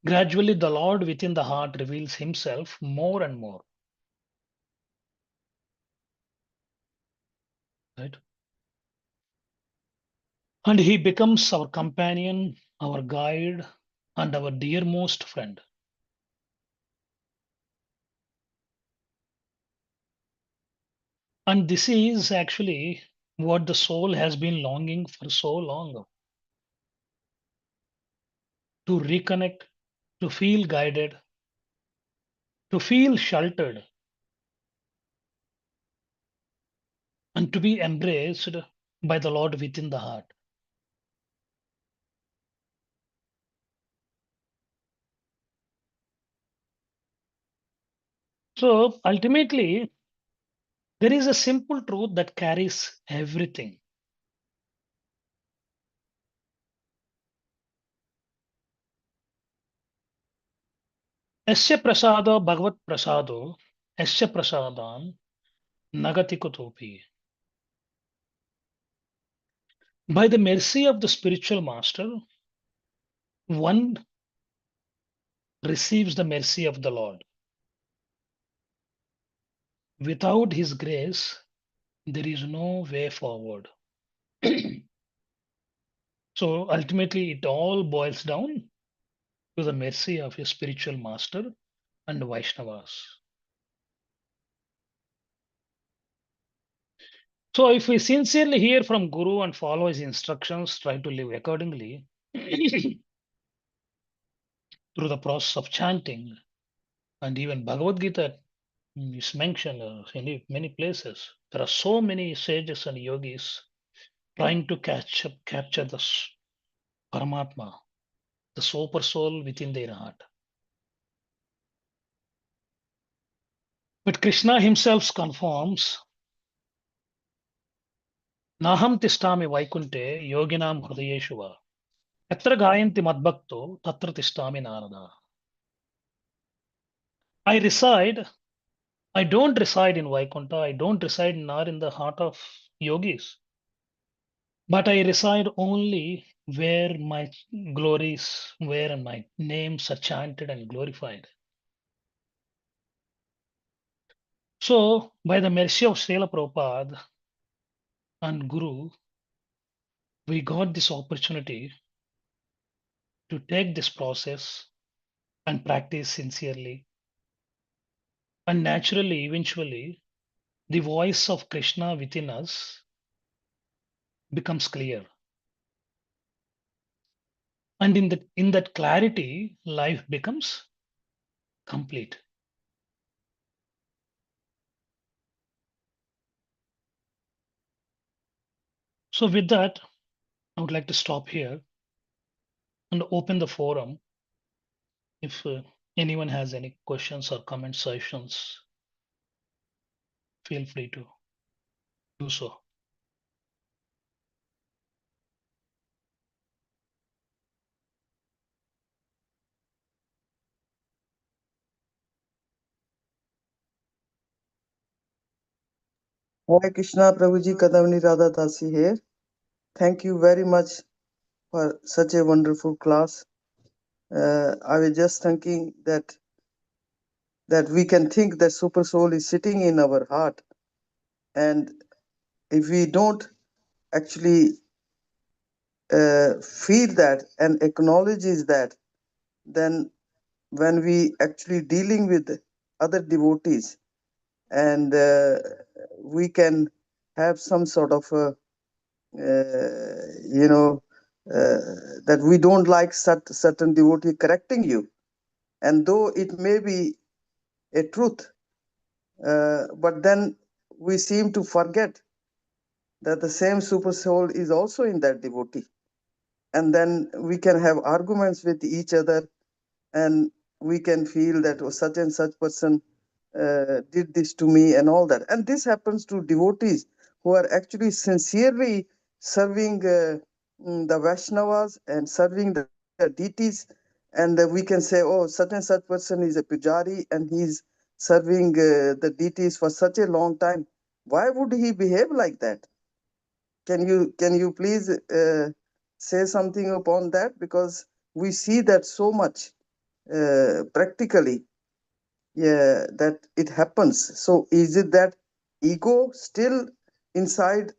Gradually, the Lord within the heart reveals himself more and more. Right? And he becomes our companion, our guide, and our dearmost friend. And this is actually what the soul has been longing for so long, to reconnect, to feel guided, to feel sheltered, and to be embraced by the Lord within the heart. So ultimately, there is a simple truth that carries everything. Esya prasado bhagavat prasado, esya prasadam nagati kutopi. By the mercy of the spiritual master, one receives the mercy of the Lord. Without his grace, there is no way forward. So ultimately, it all boils down to the mercy of your spiritual master and Vaishnavas. So if we sincerely hear from Guru and follow his instructions, try to live accordingly through the process of chanting, and even Bhagavad Gita is mentioned in many places. There are so many sages and yogis trying to capture the Paramatma, the super soul within their heart. But Krishna himself confirms, Naham tishtami vaikunte yoginam hridayeshu va. Yatra gayanti madbhakto tatra tishtami narada. I don't reside in Vaikuntha, I don't reside nor in the heart of yogis, but I reside only where my glories, where my names are chanted and glorified. So, by the mercy of Srila Prabhupada and Guru, we got this opportunity to take this process and practice sincerely. And naturally, eventually, the voice of Krishna within us becomes clear. And in that clarity, life becomes complete. So, with that, I would like to stop here and open the forum. If anyone has any questions or comment sessions, feel free to do so.
Hare Krishna, Prabhuji, Kadamni Radha Dasi here. Thank you very much for such a wonderful class. I was just thinking that we can think that super soul is sitting in our heart, and if we don't actually feel that and acknowledges that, then when we actually dealing with other devotees, and we can have some sort of that we don't like certain devotee correcting you, and though it may be a truth, but then we seem to forget that the same super soul is also in that devotee, and then we can have arguments with each other, and we can feel that such and such person did this to me and all that. And this happens to devotees who are actually sincerely serving the Vaishnavas and serving the deities. And we can say, oh, such and such person is a pujari and he's serving the deities for such a long time. Why would he behave like that? Can you please say something upon that? Because we see that so much practically, yeah, that it happens. So is it that ego still inside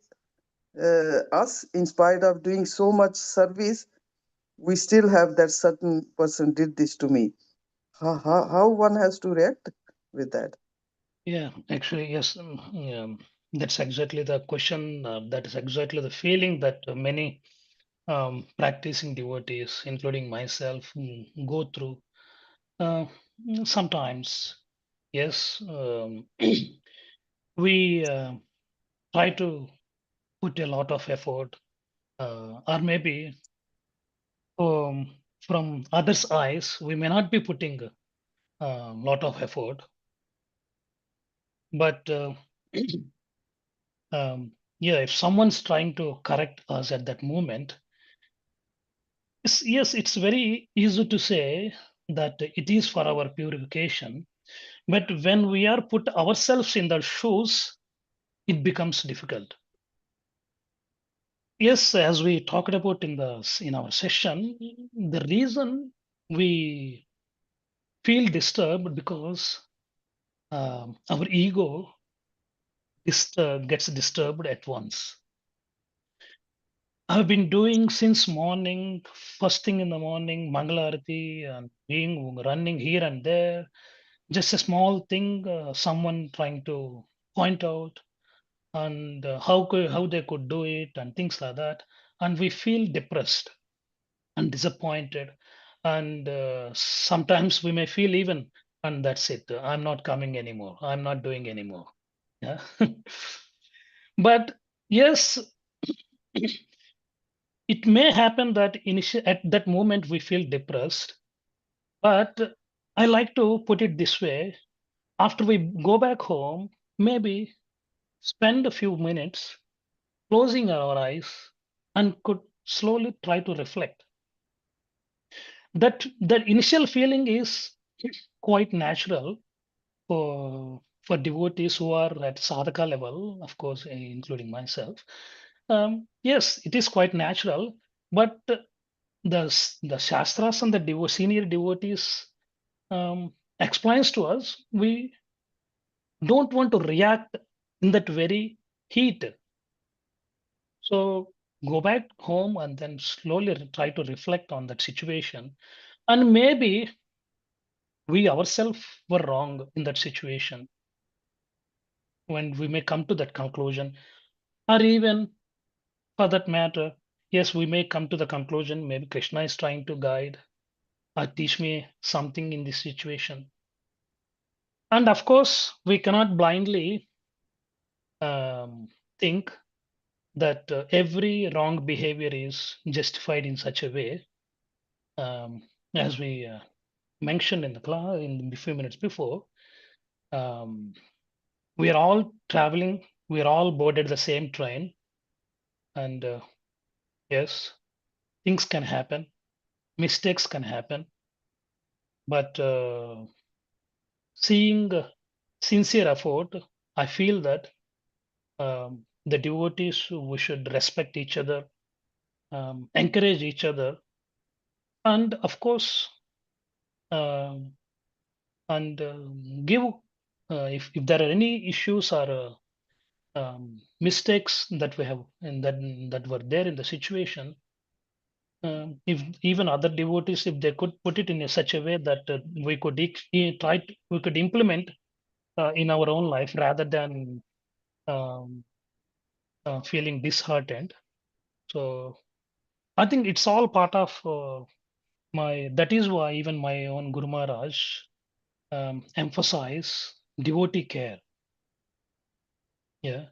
us, in spite of doing so much service, we still have that certain person did this to me? How one has to react with that?
Yeah, actually, yes. That's exactly the question. That is exactly the feeling that many practicing devotees, including myself, go through. Uh, Sometimes, yes, we try to put a lot of effort, or maybe from others' eyes, we may not be putting a lot of effort, but yeah, if someone's trying to correct us at that moment, yes, it's very easy to say that it is for our purification. But when we are put ourselves in the shoes, it becomes difficult. Yes, as we talked about in our session, the reason we feel disturbed because our ego gets disturbed at once. I've been doing since morning, first thing in the morning, Mangalarati, and being running here and there. Just a small thing, someone trying to point out, and how they could do it, and things like that, and we feel depressed and disappointed, and sometimes we may feel even, and that's it. I'm not coming anymore. I'm not doing anymore. Yeah. But yes, it may happen that at that moment we feel depressed, but I like to put it this way: after we go back home, maybe spend a few minutes closing our eyes and could slowly try to reflect. That initial feeling is quite natural for devotees who are at sadhaka level, of course, including myself. Yes, it is quite natural, but the shastras and the senior devotees explains to us we don't want to react in that very heat. So go back home and then slowly try to reflect on that situation. And maybe we ourselves were wrong in that situation when we may come to that conclusion. Or even for that matter, yes, we may come to the conclusion maybe Krishna is trying to guide or teach me something in this situation. And of course, we cannot blindly um, think that every wrong behavior is justified in such a way. As we mentioned in the class in a few minutes before, um, we are all traveling, we are all boarded the same train, and yes, things can happen, mistakes can happen, but seeing sincere effort, I feel that the devotees, we should respect each other, encourage each other, and of course, um, and give if there are any issues or mistakes that we have and that were there in the situation, if even other devotees, if they could put it in such a way that we could we could implement in our own life rather than um, feeling disheartened. So I think it's all part of that is why even my own Guru Maharaj emphasize devotee care. Yeah,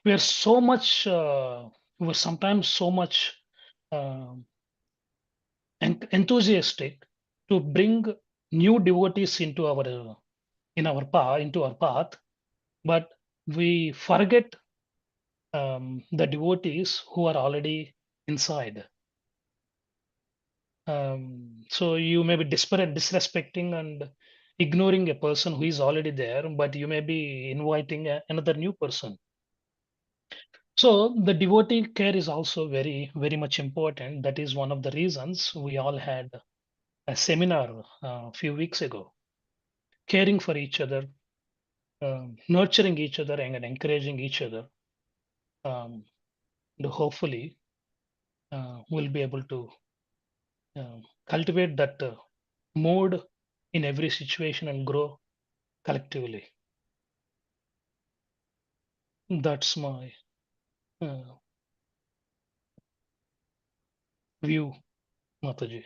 we are so much, we were sometimes so much um enthusiastic to bring new devotees into our path, but we forget the devotees who are already inside. So you may be disrespecting and ignoring a person who is already there, but you may be inviting another new person. So the devotee care is also very, very much important. That is one of the reasons we all had a seminar a few weeks ago, caring for each other, nurturing each other, and encouraging each other. Um, and hopefully, we'll be able to cultivate that mode in every situation and grow collectively. That's my view, Mataji,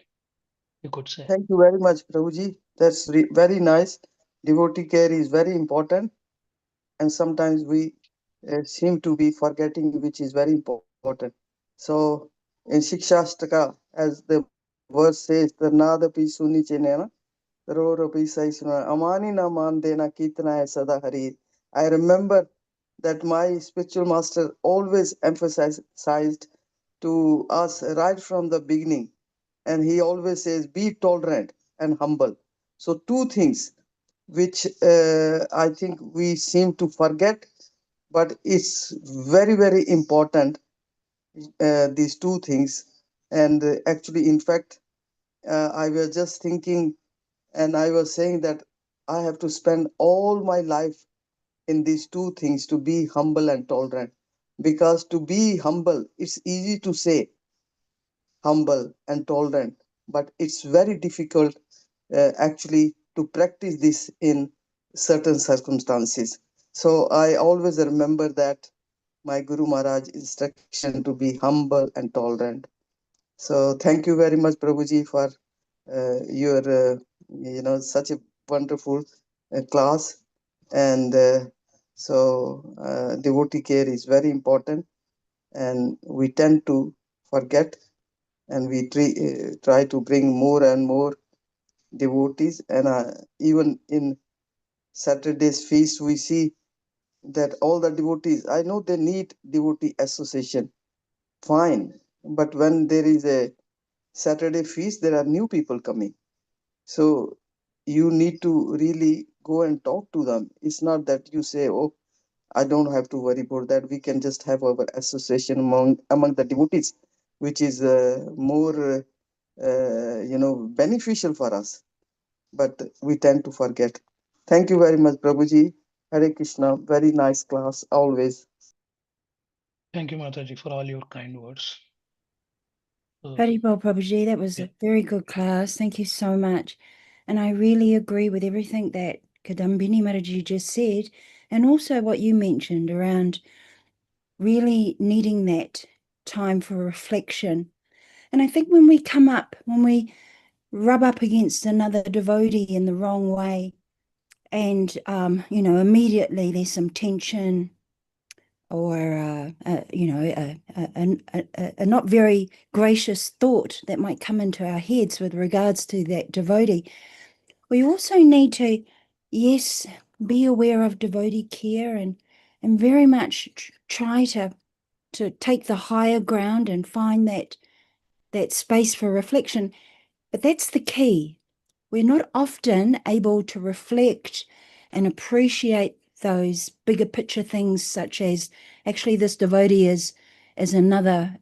you could say.
Thank you very much, Prabhuji. That's very nice. Devotee care is very important, and sometimes we seem to be forgetting, which is very important. So, in Shikshashtaka, as the verse says, the nada pi suni chenena, roro pi saisuna, amani na man dena kitna hai sada hari. I remember that my spiritual master always emphasized to us right from the beginning, and he always says, be tolerant and humble. So, two things which I think we seem to forget, but it's very, very important, these two things. And actually, in fact, I was just thinking, and I was saying that I have to spend all my life in these two things, to be humble and tolerant. Because to be humble, it's easy to say humble and tolerant, but it's very difficult actually to practice this in certain circumstances. So I always remember that my Guru Maharaj instruction to be humble and tolerant. So thank you very much, Prabhuji, for your such a wonderful class. And devotee care is very important, and we tend to forget, and we try to bring more and more devotees. And even in Saturday's feast, we see that all the devotees, I know they need devotee association, fine, but when there is a Saturday feast, there are new people coming. So you need to really go and talk to them. It's not that you say, oh, I don't have to worry about that. We can just have our association among the devotees, which is more beneficial for us. But we tend to forget. Thank you very much, Prabhuji. Hare Krishna. Very nice class, always.
Thank you, Mataji, for all your kind words.
Haribol Prabhuji, that was a very good class. Thank you so much. And I really agree with everything that Kadambini Mataji just said, and also what you mentioned around really needing that time for reflection. And I think when we rub up against another devotee in the wrong way, and immediately there's some tension, or a not very gracious thought that might come into our heads with regards to that devotee, we also need to, yes, be aware of devotee care, and very much try to take the higher ground and find that space for reflection. But that's the key. We're not often able to reflect and appreciate those bigger picture things, such as, actually, this devotee is another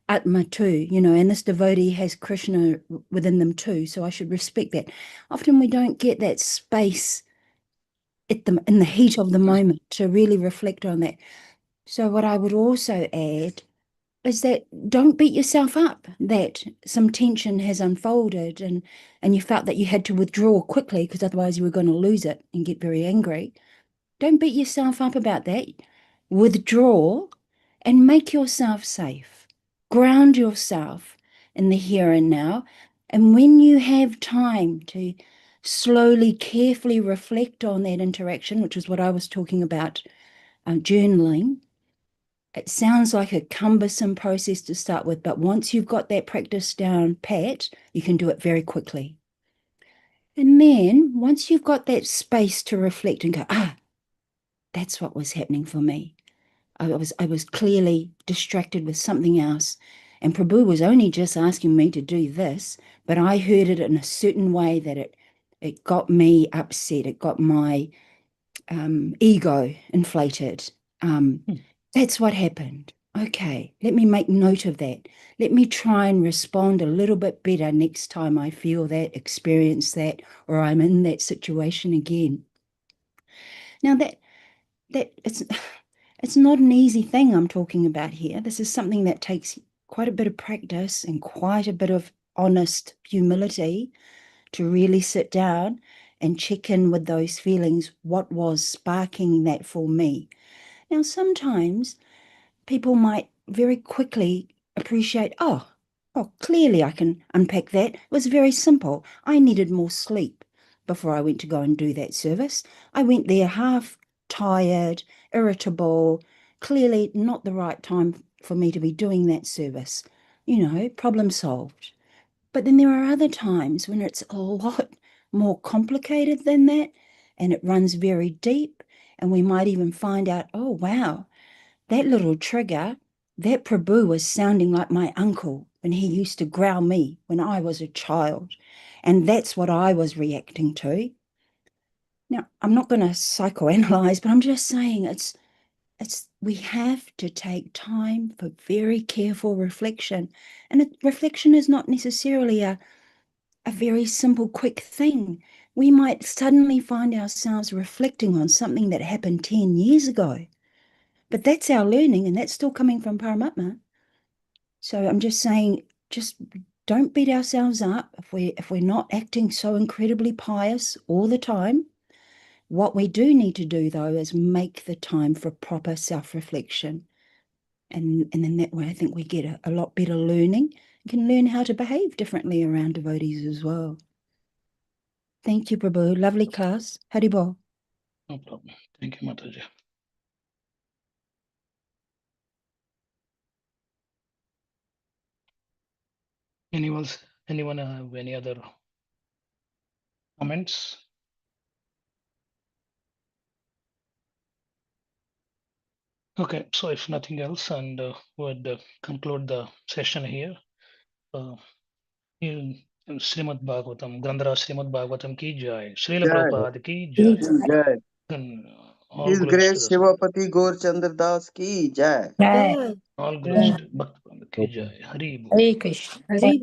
Atma too, and this devotee has Krishna within them too, so I should respect that. Often we don't get that space in the heat of the moment to really reflect on that. So what I would also add is that don't beat yourself up that some tension has unfolded and you felt that you had to withdraw quickly because otherwise you were going to lose it and get very angry. Don't beat yourself up about that. Withdraw and make yourself safe. Ground yourself in the here and now. And when you have time to slowly, carefully reflect on that interaction, which is what I was talking about, journaling, it sounds like a cumbersome process to start with, but once you've got that practice down pat, you can do it very quickly. And then once you've got that space to reflect and go, that's what was happening for me. I was clearly distracted with something else, and Prabhu was only just asking me to do this, but I heard it in a certain way that it got me upset. It got my ego inflated. That's what happened. Okay, let me make note of that. Let me try and respond a little bit better next time I feel that, experience that, or I'm in that situation again. Now that it's not an easy thing I'm talking about here. This is something that takes quite a bit of practice and quite a bit of honest humility to really sit down and check in with those feelings. What was sparking that for me? Now, sometimes people might very quickly appreciate, oh, clearly I can unpack that. It was very simple. I needed more sleep before I went to go and do that service. I went there half tired, irritable, clearly not the right time for me to be doing that service. You know, problem solved. But then there are other times when it's a lot more complicated than that, and it runs very deep, and we might even find out, oh, wow, that little trigger, that Prabhu was sounding like my uncle when he used to growl me when I was a child, and that's what I was reacting to. Now, I'm not going to psychoanalyze, but I'm just saying we have to take time for very careful reflection. And reflection is not necessarily a very simple, quick thing. We might suddenly find ourselves reflecting on something that happened 10 years ago. But that's our learning, and that's still coming from Paramatma. So I'm just saying, just don't beat ourselves up if we're not acting so incredibly pious all the time. What we do need to do, though, is make the time for proper self-reflection. And then that way I think we get a lot better learning. You can learn how to behave differently around devotees as well. Thank you, Prabhu. Lovely class. Haribol.
No problem. Thank you, Mataji. Anyone have any other comments? Okay, so if nothing else, and would conclude the session here. In Śrīmad-Bhāgavatam, Grandhara Śrīmad-Bhāgavatam ki jai, Srila
Jai.
Prabhupada ki jai.
Jai.
And all
His
glories
Grace
to the Srila.
Sivapati Gauracandra Das ki jai.
Jai.
All glories to Bhakti ki jai. Hari Bol.
Hare Krishna.
Haribol.